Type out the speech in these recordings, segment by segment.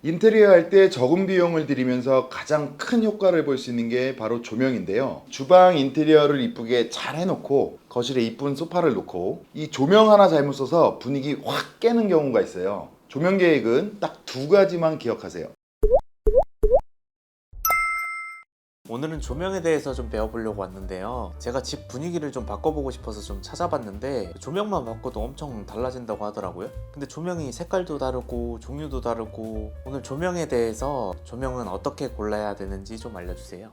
인테리어 할 때 적은 비용을 들이면서 가장 큰 효과를 볼 수 있는 게 바로 조명인데요. 주방 인테리어를 이쁘게 잘 해놓고 거실에 이쁜 소파를 놓고 이 조명 하나 잘못 써서 분위기 확 깨는 경우가 있어요. 조명 계획은 딱 두 가지만 기억하세요. 오늘은 조명에 대해서 좀 배워보려고 왔는데요. 제가 집 분위기를 좀 바꿔보고 싶어서 좀 찾아봤는데 조명만 바꿔도 엄청 달라진다고 하더라고요. 근데 조명이 색깔도 다르고 종류도 다르고, 오늘 조명에 대해서 조명은 어떻게 골라야 되는지 좀 알려주세요.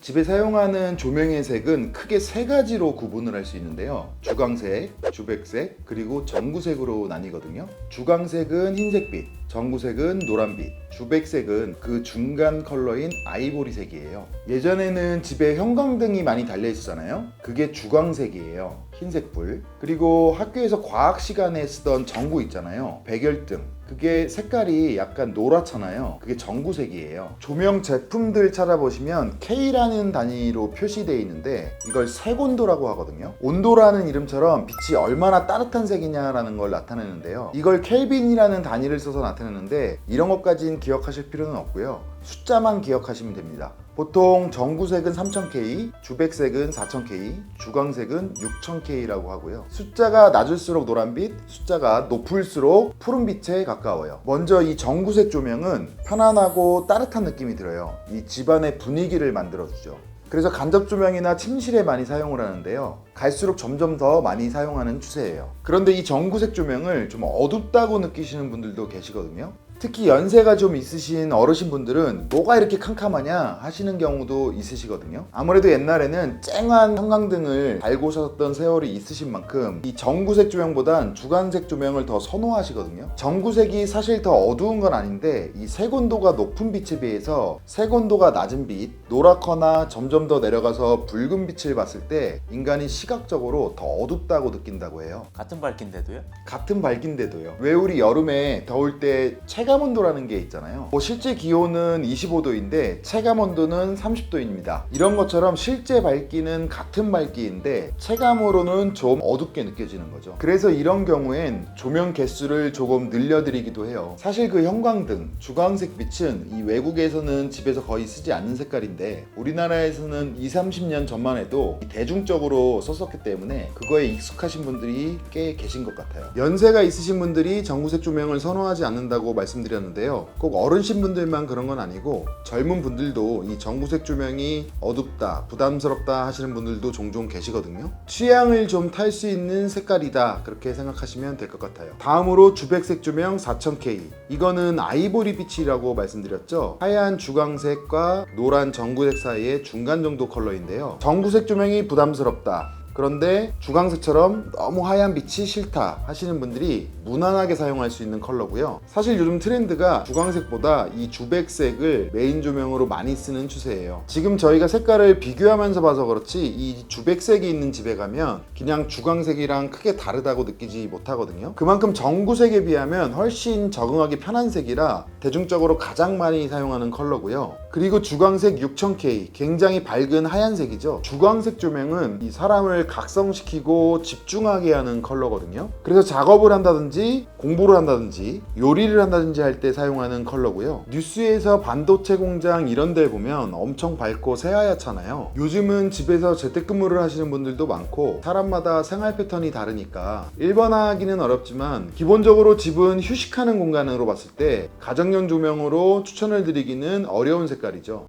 집에 사용하는 조명의 색은 크게 세 가지로 구분을 할 수 있는데요. 주광색, 주백색, 그리고 전구색으로 나뉘거든요. 주광색은 흰색빛, 전구색은 노란빛, 주백색은 그 중간 컬러인 아이보리색이에요. 예전에는 집에 형광등이 많이 달려 있었잖아요. 그게 주광색이에요. 흰색불. 그리고 학교에서 과학 시간에 쓰던 전구 있잖아요. 백열등. 그게 색깔이 약간 노랗잖아요. 그게 전구색이에요. 조명 제품들 찾아보시면 K라는 단위로 표시되어 있는데 이걸 색온도라고 하거든요. 온도라는 이름처럼 빛이 얼마나 따뜻한 색이냐라는 걸 나타내는데요. 이걸 켈빈이라는 단위를 써서 나타내는데 이런 것까지는 기억하실 필요는 없고요. 숫자만 기억하시면 됩니다. 보통 전구색은 3000K, 주백색은 4000K, 주광색은 6000K라고 하고요. 숫자가 낮을수록 노란빛, 숫자가 높을수록 푸른빛에 가까워요. 먼저 이 전구색 조명은 편안하고 따뜻한 느낌이 들어요. 이 집안의 분위기를 만들어주죠. 그래서 간접 조명이나 침실에 많이 사용을 하는데요. 갈수록 점점 더 많이 사용하는 추세예요. 그런데 이 전구색 조명을 좀 어둡다고 느끼시는 분들도 계시거든요. 특히 연세가 좀 있으신 어르신분들은 뭐가 이렇게 캄캄하냐 하시는 경우도 있으시거든요. 아무래도 옛날에는 쨍한 형광등을 달고 사셨던 세월이 있으신 만큼 이 전구색 조명보단 주광색 조명을 더 선호하시거든요. 전구색이 사실 더 어두운 건 아닌데 이 색온도가 높은 빛에 비해서 색온도가 낮은 빛, 노랗거나 점점 더 내려가서 붉은 빛을 봤을 때 인간이 시각적으로 더 어둡다고 느낀다고 해요. 같은 밝기인데도요? 같은 밝기인데도요. 왜 우리 여름에 더울 때 체감온도라는 게 있잖아요. 실제 기온은 25도인데 체감온도는 30도입니다. 이런 것처럼 실제 밝기는 같은 밝기인데 체감으로는 좀 어둡게 느껴지는 거죠. 그래서 이런 경우엔 조명 개수를 조금 늘려드리기도 해요. 사실 그 형광등, 주광색 빛은 이 외국에서는 집에서 거의 쓰지 않는 색깔인데 우리나라에서는 20-30년 전만 해도 대중적으로 썼었기 때문에 그거에 익숙하신 분들이 꽤 계신 것 같아요. 연세가 있으신 분들이 전구색 조명을 선호하지 않는다고 말씀드렸는데요. 꼭 어르신 분들만 그런 건 아니고 젊은 분들도 이 전구색 조명이 어둡다, 부담스럽다 하시는 분들도 종종 계시거든요. 취향을 좀 탈 수 있는 색깔이다, 그렇게 생각하시면 될 것 같아요. 다음으로 주백색 조명 4000K. 이거는 아이보리 빛이라고 말씀드렸죠. 하얀 주광색과 노란 전구색 사이의 중간 정도 컬러인데요. 전구색 조명이 부담스럽다, 그런데 주광색처럼 너무 하얀 빛이 싫다 하시는 분들이 무난하게 사용할 수 있는 컬러고요. 사실 요즘 트렌드가 주광색보다 이 주백색을 메인 조명으로 많이 쓰는 추세예요. 지금 저희가 색깔을 비교하면서 봐서 그렇지 이 주백색이 있는 집에 가면 그냥 주광색이랑 크게 다르다고 느끼지 못하거든요. 그만큼 전구색에 비하면 훨씬 적응하기 편한 색이라 대중적으로 가장 많이 사용하는 컬러고요. 그리고 주광색 6000K, 굉장히 밝은 하얀색이죠. 주광색 조명은 이 사람을 각성시키고 집중하게 하는 컬러거든요. 그래서 작업을 한다든지 공부를 한다든지 요리를 한다든지 할 때 사용하는 컬러고요. 뉴스에서 반도체 공장 이런 데 보면 엄청 밝고 새하얗잖아요. 요즘은 집에서 재택근무를 하시는 분들도 많고 사람마다 생활 패턴이 다르니까 일반화하기는 어렵지만 기본적으로 집은 휴식하는 공간으로 봤을 때 가정용 조명으로 추천을 드리기는 어려운 색깔이죠.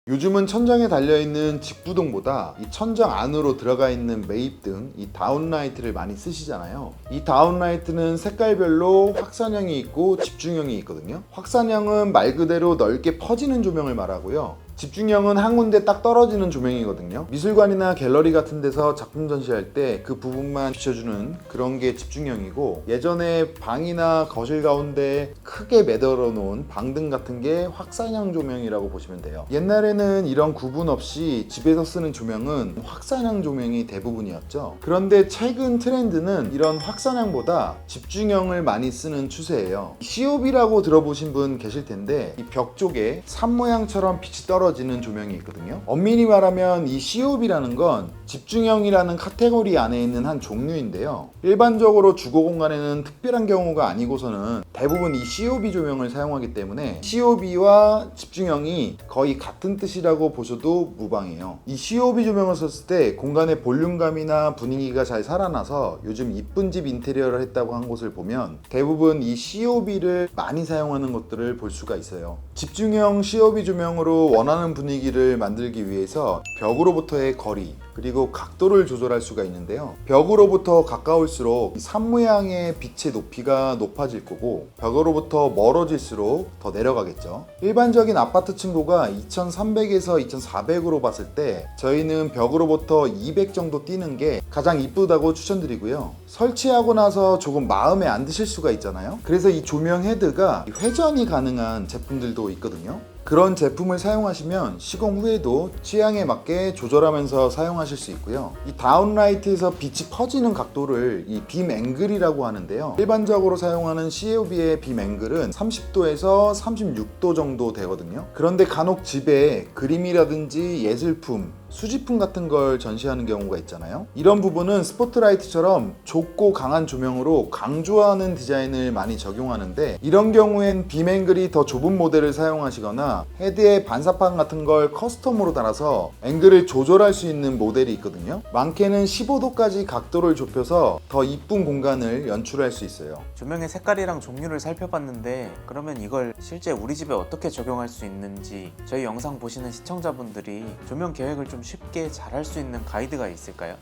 요즘은 천장에 달려있는 직부등보다 이 천장 안으로 들어가 있는 매입등, 이 다운라이트를 많이 쓰시잖아요. 이 다운라이트는 색깔별로 확산형이 있고 집중형이 있거든요. 확산형은 말 그대로 넓게 퍼지는 조명을 말하고요. 집중형은 한 군데 딱 떨어지는 조명이거든요. 미술관이나 갤러리 같은 데서 작품 전시할 때 그 부분만 비춰주는 그런 게 집중형이고, 예전에 방이나 거실 가운데 크게 매달아 놓은 방등 같은 게 확산형 조명이라고 보시면 돼요. 옛날에는 이런 구분 없이 집에서 쓰는 조명은 확산형 조명이 대부분이었죠. 그런데 최근 트렌드는 이런 확산형보다 집중형을 많이 쓰는 추세예요. COB라고 들어보신 분 계실 텐데 이 벽 쪽에 산 모양처럼 빛이 떨어지는 떨어지는 조명이 있거든요. 엄밀히 말하면 이 COB라는 건 집중형이라는 카테고리 안에 있는 한 종류인데요. 일반적으로 주거 공간에는 특별한 경우가 아니고서는 대부분 이 COB 조명을 사용하기 때문에 COB와 집중형이 거의 같은 뜻이라고 보셔도 무방해요. 이 COB 조명을 썼을 때 공간의 볼륨감이나 분위기가 잘 살아나서 요즘 이쁜 집 인테리어를 했다고 한 곳을 보면 대부분 이 COB를 많이 사용하는 것들을 볼 수가 있어요. 집중형 COB 조명으로 원하는 분위기를 만들기 위해서 벽으로부터의 거리 그리고 각도를 조절할 수가 있는데요. 벽으로부터 가까울수록 산 모양의 빛의 높이가 높아질 거고 벽으로부터 멀어질수록 더 내려가겠죠. 일반적인 아파트 층고가 2300에서 2400으로 봤을 때 저희는 벽으로부터 200 정도 뛰는 게 가장 이쁘다고 추천드리고요. 설치하고 나서 조금 마음에 안 드실 수가 있잖아요. 그래서 이 조명 헤드가 회전이 가능한 제품들도 있거든요. 그런 제품을 사용하시면 시공 후에도 취향에 맞게 조절하면서 사용하실 수 있고요. 이 다운라이트에서 빛이 퍼지는 각도를 이 빔 앵글이라고 하는데요. 일반적으로 사용하는 COB의 빔 앵글은 30도에서 36도 정도 되거든요. 그런데 간혹 집에 그림이라든지 예술품, 수집품 같은 걸 전시하는 경우가 있잖아요. 이런 부분은 스포트라이트처럼 좁고 강한 조명으로 강조하는 디자인을 많이 적용하는데 이런 경우엔 빔 앵글이 더 좁은 모델을 사용하시거나 헤드에 반사판 같은 걸 커스텀으로 달아서 앵글을 조절할 수 있는 모델이 있거든요. 많게는 15도까지 각도를 좁혀서 더 이쁜 공간을 연출할 수 있어요. 조명의 색깔이랑 종류를 살펴봤는데 그러면 이걸 실제 우리 집에 어떻게 적용할 수 있는지 저희 영상 보시는 시청자분들이 조명 계획을 좀 쉽게 잘 할 수 있는 가이드가 있을까요?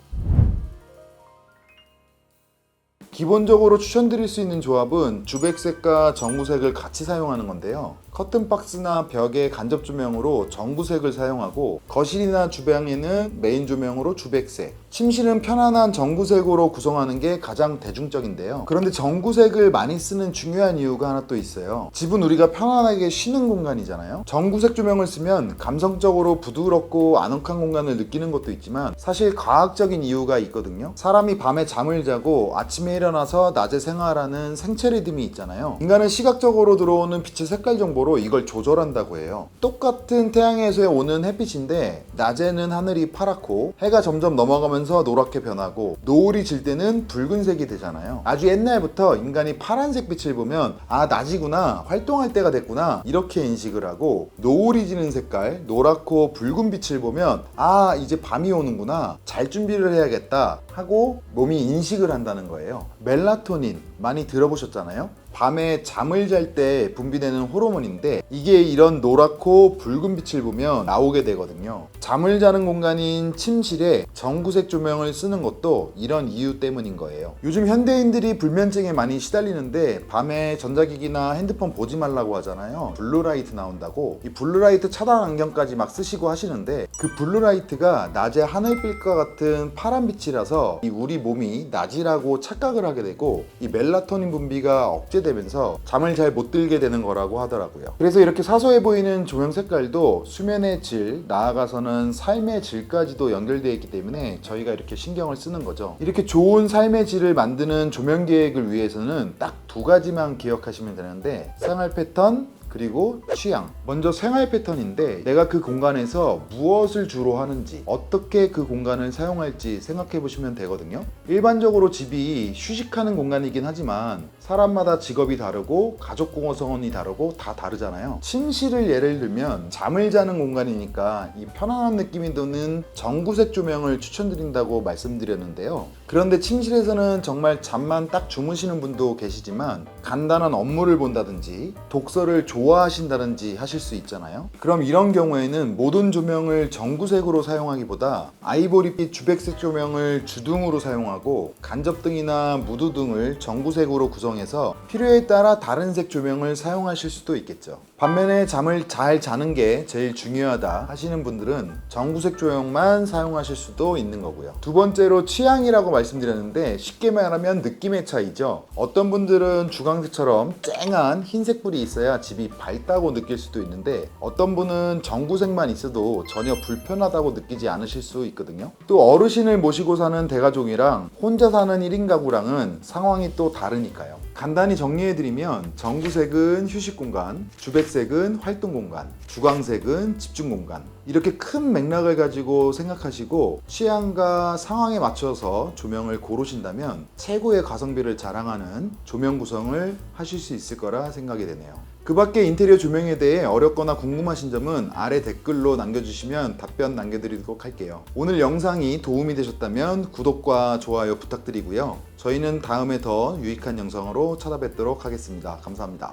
기본적으로 추천드릴 수 있는 조합은 주백색과 전구색을 같이 사용하는 건데요. 커튼박스나 벽에 간접 조명으로 전구색을 사용하고 거실이나 주방에는 메인 조명으로 주백색, 침실은 편안한 전구색으로 구성하는 게 가장 대중적인데요. 그런데 전구색을 많이 쓰는 중요한 이유가 하나 또 있어요. 집은 우리가 편안하게 쉬는 공간이잖아요. 전구색 조명을 쓰면 감성적으로 부드럽고 아늑한 공간을 느끼는 것도 있지만 사실 과학적인 이유가 있거든요. 사람이 밤에 잠을 자고 아침에 일어나서 낮에 생활하는 생체 리듬이 있잖아요. 인간은 시각적으로 들어오는 빛의 색깔 정보로 이걸 조절한다고 해요. 똑같은 태양에서 오는 햇빛인데 낮에는 하늘이 파랗고 해가 점점 넘어가면서 노랗게 변하고 노을이 질 때는 붉은색이 되잖아요. 아주 옛날부터 인간이 파란색 빛을 보면 아 낮이구나, 활동할 때가 됐구나 이렇게 인식을 하고 노을이 지는 색깔 노랗고 붉은 빛을 보면 아 이제 밤이 오는구나, 잘 준비를 해야겠다 하고 몸이 인식을 한다는 거예요. 멜라토닌 많이 들어보셨잖아요. 밤에 잠을 잘 때 분비되는 호르몬인데 이게 이런 노랗고 붉은 빛을 보면 나오게 되거든요. 잠을 자는 공간인 침실에 전구색 조명을 쓰는 것도 이런 이유 때문인 거예요. 요즘 현대인들이 불면증에 많이 시달리는데 밤에 전자기기나 핸드폰 보지 말라고 하잖아요. 블루라이트 나온다고. 이 블루라이트 차단 안경까지 막 쓰시고 하시는데 그 블루라이트가 낮에 하늘빛과 같은 파란 빛이라서 이 우리 몸이 낮이라고 착각을 하게 되고 이 멜라토닌 분비가 억제되면서 잠을 잘 못 들게 되는 거라고 하더라고요. 그래서 이렇게 사소해 보이는 조명 색깔도 수면의 질, 나아가서는 삶의 질까지도 연결되어 있기 때문에 저희가 이렇게 신경을 쓰는 거죠. 이렇게 좋은 삶의 질을 만드는 조명 계획을 위해서는 딱 두 가지만 기억하시면 되는데 생활 패턴 그리고 취향. 먼저 생활 패턴인데 내가 그 공간에서 무엇을 주로 하는지 어떻게 그 공간을 사용할지 생각해 보시면 되거든요. 일반적으로 집이 휴식하는 공간이긴 하지만 사람마다 직업이 다르고 가족 구성원이 다르고 다 다르잖아요. 침실을 예를 들면 잠을 자는 공간이니까 이 편안한 느낌이 드는 전구색 조명을 추천드린다고 말씀드렸는데요. 그런데 침실에서는 정말 잠만 딱 주무시는 분도 계시지만 간단한 업무를 본다든지 독서를 좋아하신다든지 하실 수 있잖아요. 그럼 이런 경우에는 모든 조명을 전구색으로 사용하기보다 아이보리빛 주백색 조명을 주등으로 사용하고 간접등이나 무드등을 전구색으로 구성해서 필요에 따라 다른 색 조명을 사용하실 수도 있겠죠. 반면에 잠을 잘 자는 게 제일 중요하다 하시는 분들은 전구색 조명만 사용하실 수도 있는 거고요. 두 번째로 취향이라고 말씀드렸는데 쉽게 말하면 느낌의 차이죠. 어떤 분들은 주광색처럼 쨍한 흰색 불이 있어야 집이 밝다고 느낄 수도 있는데 어떤 분은 전구색만 있어도 전혀 불편하다고 느끼지 않으실 수 있거든요. 또 어르신을 모시고 사는 대가족이랑 혼자 사는 1인 가구랑은 상황이 또 다르니까요. 간단히 정리해드리면 전구색은 휴식 공간, 주백색은 활동 공간, 주광색은 집중 공간, 이렇게 큰 맥락을 가지고 생각하시고 취향과 상황에 맞춰서 조명을 고르신다면 최고의 가성비를 자랑하는 조명 구성을 하실 수 있을 거라 생각이 되네요. 그 밖에 인테리어 조명에 대해 어렵거나 궁금하신 점은 아래 댓글로 남겨주시면 답변 남겨드리도록 할게요. 오늘 영상이 도움이 되셨다면 구독과 좋아요 부탁드리고요. 저희는 다음에 더 유익한 영상으로 찾아뵙도록 하겠습니다. 감사합니다.